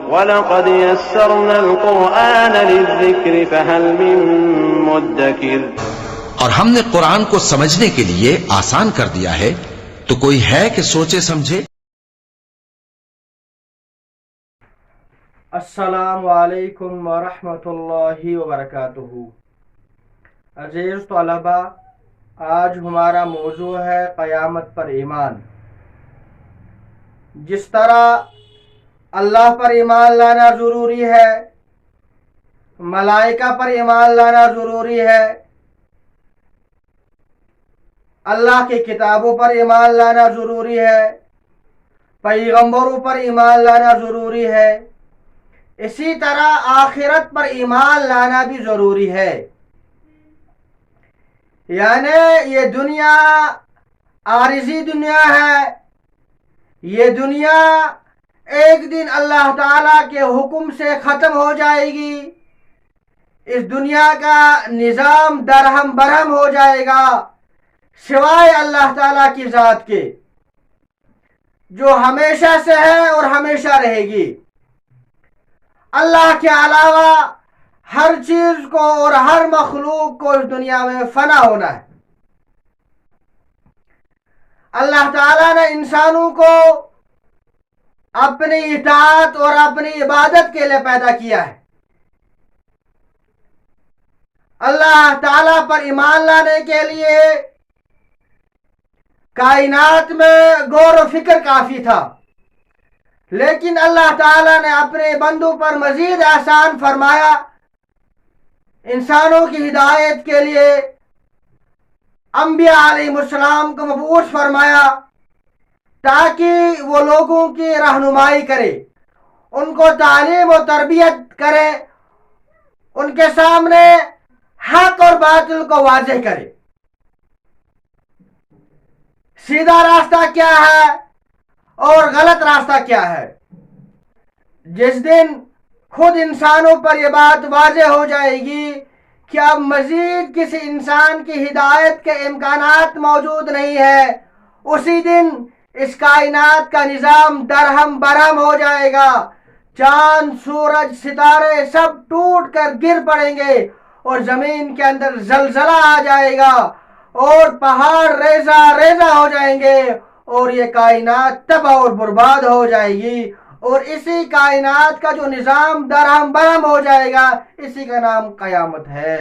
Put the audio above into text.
وَلَقَدْ يَسَّرْنَا الْقُرْآنَ لِلذِّكْرِ فَهَلْ مِن مُّدَّكِرٍ۔ اور ہم نے قرآن کو سمجھنے کے لیے آسان کر دیا ہے، تو کوئی ہے کہ سوچے سمجھے؟ السلام علیکم ورحمۃ اللہ وبرکاتہ۔ عزیز طلباء، آج ہمارا موضوع ہے قیامت پر ایمان۔ جس طرح اللہ پر ایمان لانا ضروری ہے، ملائکہ پر ایمان لانا ضروری ہے، اللہ کی کتابوں پر ایمان لانا ضروری ہے، پیغمبروں پر ایمان لانا ضروری ہے، اسی طرح آخرت پر ایمان لانا بھی ضروری ہے۔ یعنی یہ دنیا عارضی دنیا ہے، یہ دنیا ایک دن اللہ تعالیٰ کے حکم سے ختم ہو جائے گی، اس دنیا کا نظام درہم برہم ہو جائے گا، سوائے اللہ تعالیٰ کی ذات کے جو ہمیشہ سے ہے اور ہمیشہ رہے گی۔ اللہ کے علاوہ ہر چیز کو اور ہر مخلوق کو اس دنیا میں فنا ہونا ہے۔ اللہ تعالیٰ نے انسانوں کو اپنی اطاعت اور اپنی عبادت کے لیے پیدا کیا ہے۔ اللہ تعالیٰ پر ایمان لانے کے لیے کائنات میں غور و فکر کافی تھا، لیکن اللہ تعالیٰ نے اپنے بندوں پر مزید آسان فرمایا، انسانوں کی ہدایت کے لیے انبیاء علیہ السلام کو مبعوث فرمایا تاکہ وہ لوگوں کی رہنمائی کرے، ان کو تعلیم و تربیت کرے، ان کے سامنے حق اور باطل کو واضح کرے۔ سیدھا راستہ کیا ہے اور غلط راستہ کیا ہے۔ جس دن خود انسانوں پر یہ بات واضح ہو جائے گی کہ اب مزید کسی انسان کی ہدایت کے امکانات موجود نہیں ہے، اسی دن اس کائنات کا نظام درہم برہم ہو جائے گا، چاند سورج ستارے سب ٹوٹ کر گر پڑیں گے اور زمین کے اندر زلزلہ آ جائے گا اور پہاڑ ریزہ ریزہ ہو جائیں گے اور یہ کائنات تباہ اور برباد ہو جائے گی، اور اسی کائنات کا جو نظام درہم برہم ہو جائے گا، اسی کا نام قیامت ہے۔